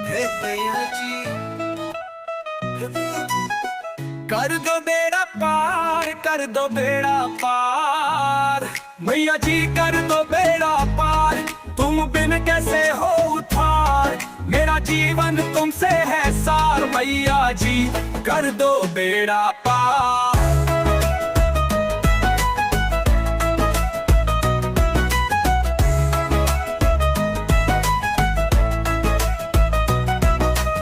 हे मैया जी कर दो बेड़ा पार, कर दो बेड़ा पार। मैया जी कर दो बेड़ा पार, तुम बिन कैसे हो उद्धार। मेरा जीवन तुमसे है सार, मैया जी कर दो बेड़ा पार।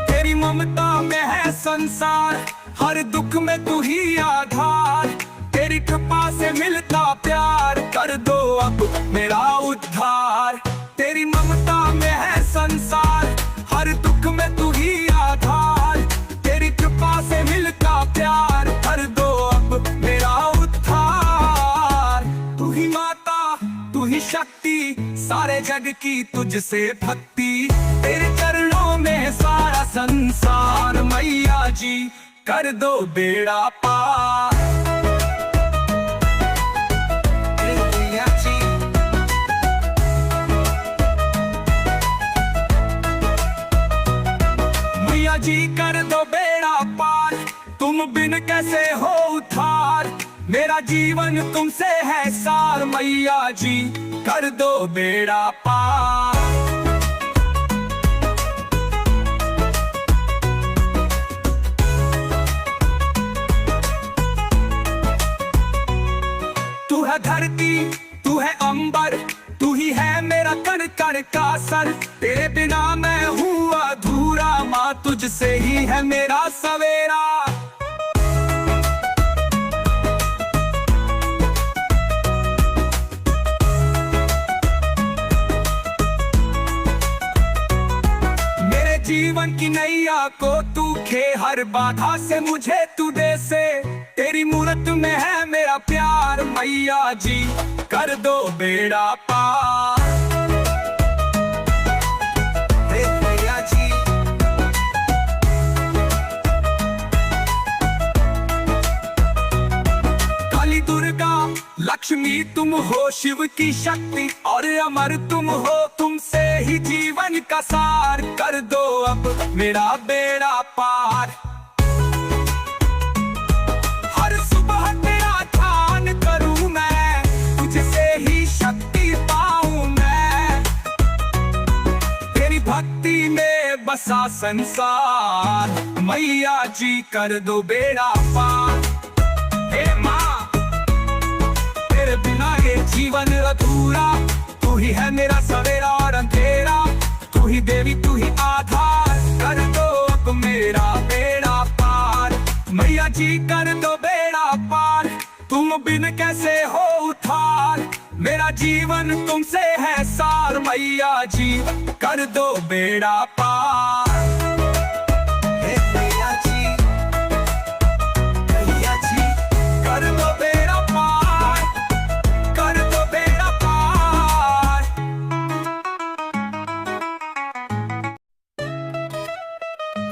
तेरी ममता में है संसार, हर दुख में तू ही आधार। तेरी कृपा से मिलता प्यार, कर दो अब मेरा उद्धार। तेरी ममता में है संसार, हर दुख में तू ही आधार। तेरी कृपा से मिलता प्यार, कर दो अब मेरा उद्धार। तू ही माता, तू ही शक्ति, सारे जग की तुझसे भक्ति। तेरे चरणों में सारा संसार, मैया जी कर दो बेड़ा पार। मैया जी मैया जी कर दो बेड़ा पार, तुम बिन कैसे हो उद्धार। मेरा जीवन तुमसे है सार, मैया जी कर दो बेड़ा पार। तू है धरती, तू है अंबर, तू ही है मेरा कण कण का सर। तेरे बिना मैं हूँ अधूरा, माँ तुझसे ही है मेरा सवेरा। मेरे जीवन की नैया को तू खे, हर बाधा से मुझे तू दे से। तेरी मूरत में है मेरा प्यार, मैया जी कर दो बेड़ा पार। हे मैया जी काली दुर्गा लक्ष्मी तुम हो, शिव की शक्ति और अमर तुम हो। तुमसे ही जीवन का सार, कर दो अब मेरा बेड़ा पार। हर सुबह तेरा ध्यान करूं मैं, तुझसे ही शक्ति पाऊं मैं। तेरी भक्ति में बसा संसार, मैया जी कर दो बेड़ा पार। हे माँ तेरे बिना ये जीवन अधूरा। तू ही है मेरा सवेरा और अंधेरा, तू ही देवी तू ही आधार। कर दो अब मेरा बेड़ा पार, मैया जी कर दो बेड़ा पार। तुम बिन कैसे हो उद्धार। मेरा जीवन तुमसे है सार, मैया जी कर दो बेड़ा पार। हे मैया जी कर दो बेड़ा पार, कर दो बेड़ा पार।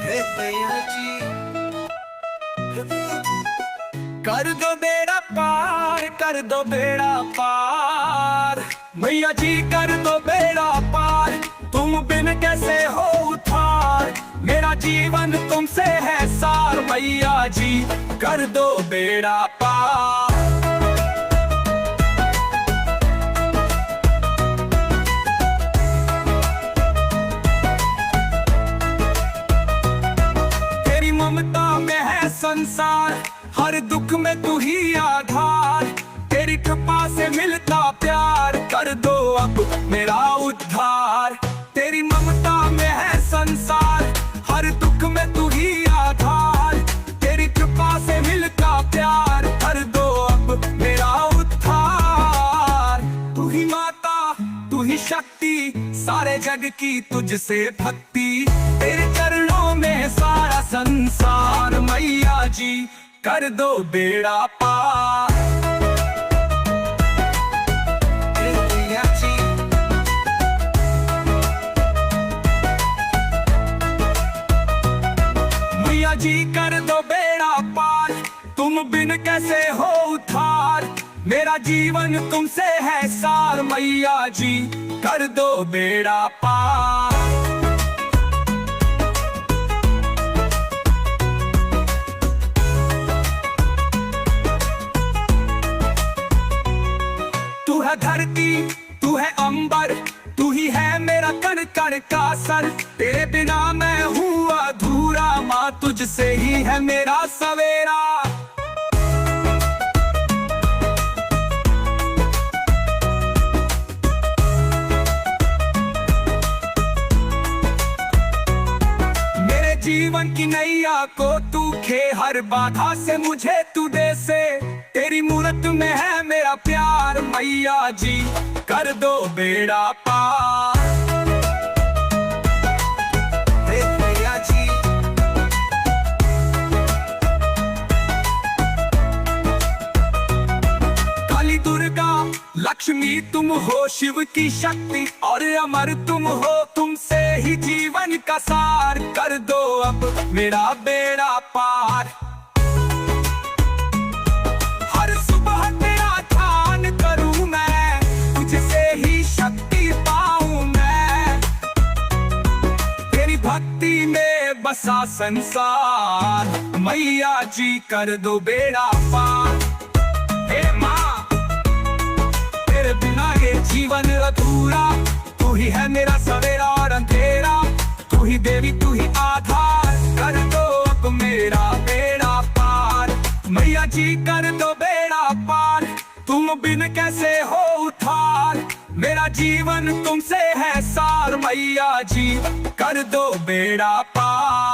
हे मैया जी कर दो बेड़ा पार, कर दो बेड़ा पार। मैया जी कर दो बेड़ा पार, तुम बिन कैसे हो उद्धार। मेरा जीवन तुमसे है सार, मैया जी कर दो बेड़ा पार। तेरी ममता में है संसार, हर दुख में तू ही आधार। तेरी कृपा से मिलता प्यार, कर दो अब मेरा उद्धार। तेरी ममता में है संसार, हर दुख में तू ही आधार। तेरी कृपा से मिलता प्यार, कर दो अब मेरा उद्धार। तू ही माता, तू ही शक्ति, सारे जग की तुझसे भक्ति। तेरे चरणों में सारा संसार, मैया जी कर दो बेड़ा पार। मैया जी मैया जी कर दो बेड़ा पार, तुम बिन कैसे हो उद्धार। मेरा जीवन तुमसे है सार, मैया जी कर दो बेड़ा पार। धरती, तू है अंबर, तू ही है मेरा कण कण का सर। तेरे बिना मैं हूँ अधूरा, माँ तुझसे ही है मेरा सवेरा। मेरे जीवन की नैया को तू खे, हर बाधा से मुझे तू दे से। तेरी मूरत में है मेरा प्यार, मैया जी कर दो बेड़ा पार। हे मैया जी, काली दुर्गा लक्ष्मी तुम हो, शिव की शक्ति और अमर तुम हो। तुमसे ही जीवन का सार, कर दो अब मेरा बेड़ा पार। हर सुबह तेरा ध्यान करूं मैं, तुझसे ही शक्ति पाऊं मैं। तेरी भक्ति में बसा संसार, मैया जी कर दो बेड़ा पार। हे माँ, तेरे बिना ये जीवन अधूरा, तू ही है मेरा सवेरा और अंधेरा। तू ही देवी, तू ही आधार, कर दो अब मेरा बेड़ा पार। मैया जी कर दो बेड़ा पार, तुम बिन कैसे हो उद्धार। मेरा जीवन तुमसे है सार, मैया जी कर दो बेड़ा पार।